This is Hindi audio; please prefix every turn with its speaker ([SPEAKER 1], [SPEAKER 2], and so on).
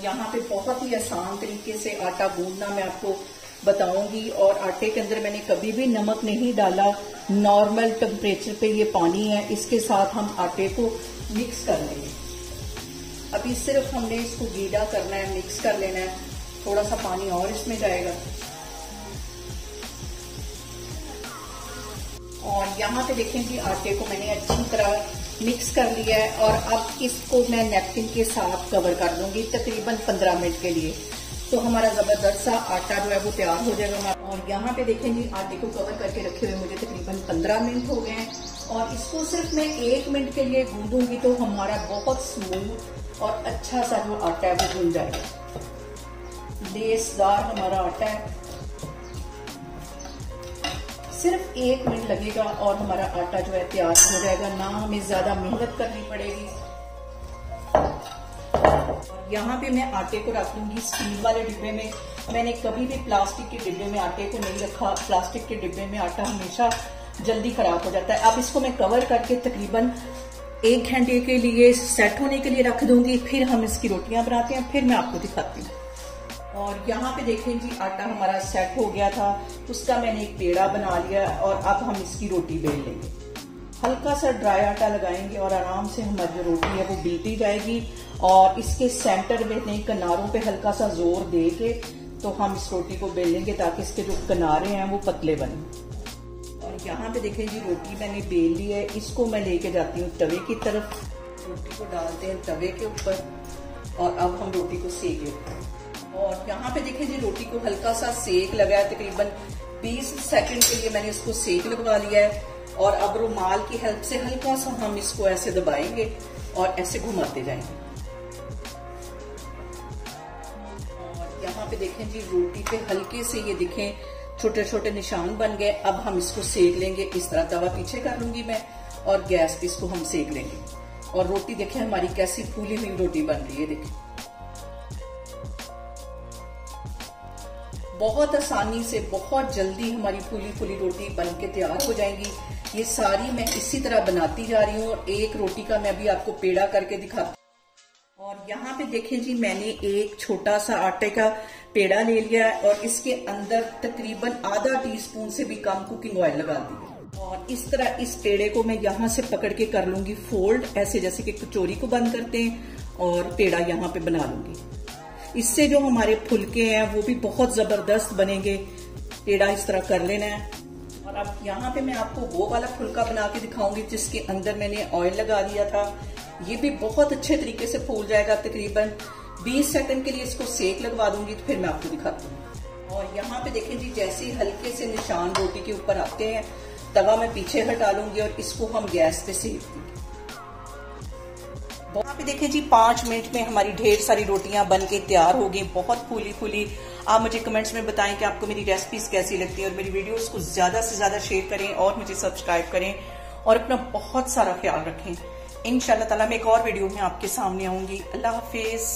[SPEAKER 1] यहाँ पे बहुत ही आसान तरीके से आटा गूंदना मैं आपको बताऊंगी। और आटे के अंदर मैंने कभी भी नमक नहीं डाला, नॉर्मल टेम्परेचर पे ये पानी है, इसके साथ हम आटे को मिक्स कर लेंगे। अभी सिर्फ हमने इसको गीला करना है, मिक्स कर लेना है, थोड़ा सा पानी और इसमें जाएगा। और यहाँ पे देखें कि आटे को मैंने अच्छी तरह मिक्स कर लिया है और अब इसको मैं नैपकिन के साथ कवर कर दूंगी तकरीबन 15 मिनट के लिए। तो हमारा जबरदस्त सा आटा जो है वो तैयार हो जाएगा। और यहाँ पे देखें जी आटे को कवर करके रखे हुए मुझे तकरीबन 15 मिनट हो गए हैं और इसको सिर्फ मैं 1 मिनट के लिए गूंदूंगी तो हमारा बहुत स्मूथ और अच्छा सा जो आटा है वो गूंद जाएगा। लेसदार हमारा आटा है, सिर्फ 1 मिनट लगेगा और हमारा आटा जो है तैयार हो जाएगा, ना हमें ज्यादा मेहनत करनी पड़ेगी। यहाँ पे मैं आटे को रख दूंगी स्टील वाले डिब्बे में। मैंने कभी भी प्लास्टिक के डिब्बे में आटे को नहीं रखा, प्लास्टिक के डिब्बे में आटा हमेशा जल्दी खराब हो जाता है। अब इसको मैं कवर करके तकरीबन 1 घंटे के लिए सेट होने के लिए रख दूंगी, फिर हम इसकी रोटियां बनाते हैं, फिर मैं आपको दिखाती हूँ। और यहाँ पे देखें जी आटा हमारा सेट हो गया था, उसका मैंने एक पेड़ा बना लिया और अब हम इसकी रोटी बेल लेंगे। हल्का सा ड्राई आटा लगाएंगे और आराम से हमारी जो रोटी है वो बेलती जाएगी और इसके सेंटर में किनारों पे हल्का सा जोर दे के तो हम इस रोटी को बेल लेंगे ताकि इसके जो किनारे हैं वो पतले बने। और यहाँ पे देखें जी रोटी मैंने बेल ली है, इसको मैं लेके जाती हूँ तवे की तरफ। रोटी को डालते हैं तवे के ऊपर और अब हम रोटी को सेक लेते हैं। और यहाँ पे देखें जी रोटी को हल्का सा सेक लगा है, तकरीबन 20 सेकंड के लिए मैंने इसको सेक लगवा लिया है। और अब रुमाल की हेल्प से हल्का सा हम इसको ऐसे दबाएंगे और ऐसे घुमाते जाएंगे। और यहाँ पे देखें जी रोटी पे हल्के से ये दिखें छोटे छोटे निशान बन गए। अब हम इसको सेक लेंगे, इस तरह तवा पीछे कर लूंगी मैं और गैस पे इसको हम सेक लेंगे। और रोटी देखें हमारी कैसी फूली हुई रोटी बन रही है, देखें बहुत आसानी से बहुत जल्दी हमारी फूली फूली रोटी बन के तैयार हो जाएंगी। ये सारी मैं इसी तरह बनाती जा रही हूँ और एक रोटी का मैं अभी आपको पेड़ा करके दिखाती हूँ। और यहाँ पे देखें जी मैंने एक छोटा सा आटे का पेड़ा ले लिया है और इसके अंदर तकरीबन आधा टीस्पून से भी कम कुकिंग ऑयल लगा दी। और इस तरह इस पेड़े को मैं यहाँ से पकड़ के कर लूंगी फोल्ड, ऐसे जैसे कि कचौरी को बंद करते हैं, और पेड़ा यहाँ पे बना लूंगी। इससे जो हमारे फुलके हैं वो भी बहुत जबरदस्त बनेंगे। पेड़ा इस तरह कर लेना है। और अब यहाँ पे मैं आपको वो वाला फुलका बना के दिखाऊंगी जिसके अंदर मैंने ऑयल लगा दिया था। ये भी बहुत अच्छे तरीके से फूल जाएगा। तकरीबन 20 सेकंड के लिए इसको सेक लगवा दूंगी तो फिर मैं आपको दिखाती हूँ। और यहाँ पे देखें जी जैसे ही हल्के से निशान रोटी के ऊपर आते हैं तवा मैं पीछे हटा लूंगी और इसको हम गैस पे सेक देंगे। यहाँ पे देखें जी 5 मिनट में हमारी ढेर सारी रोटियां बन के तैयार हो गई, बहुत फूली फूली। आप मुझे कमेंट्स में बताएं कि आपको मेरी रेसिपीज कैसी लगती हैं और मेरी वीडियोस को ज्यादा से ज्यादा शेयर करें और मुझे सब्सक्राइब करें और अपना बहुत सारा ख्याल रखें। इंशाल्लाह ताला मैं एक और वीडियो में आपके सामने आऊंगी। अल्लाह हाफिज।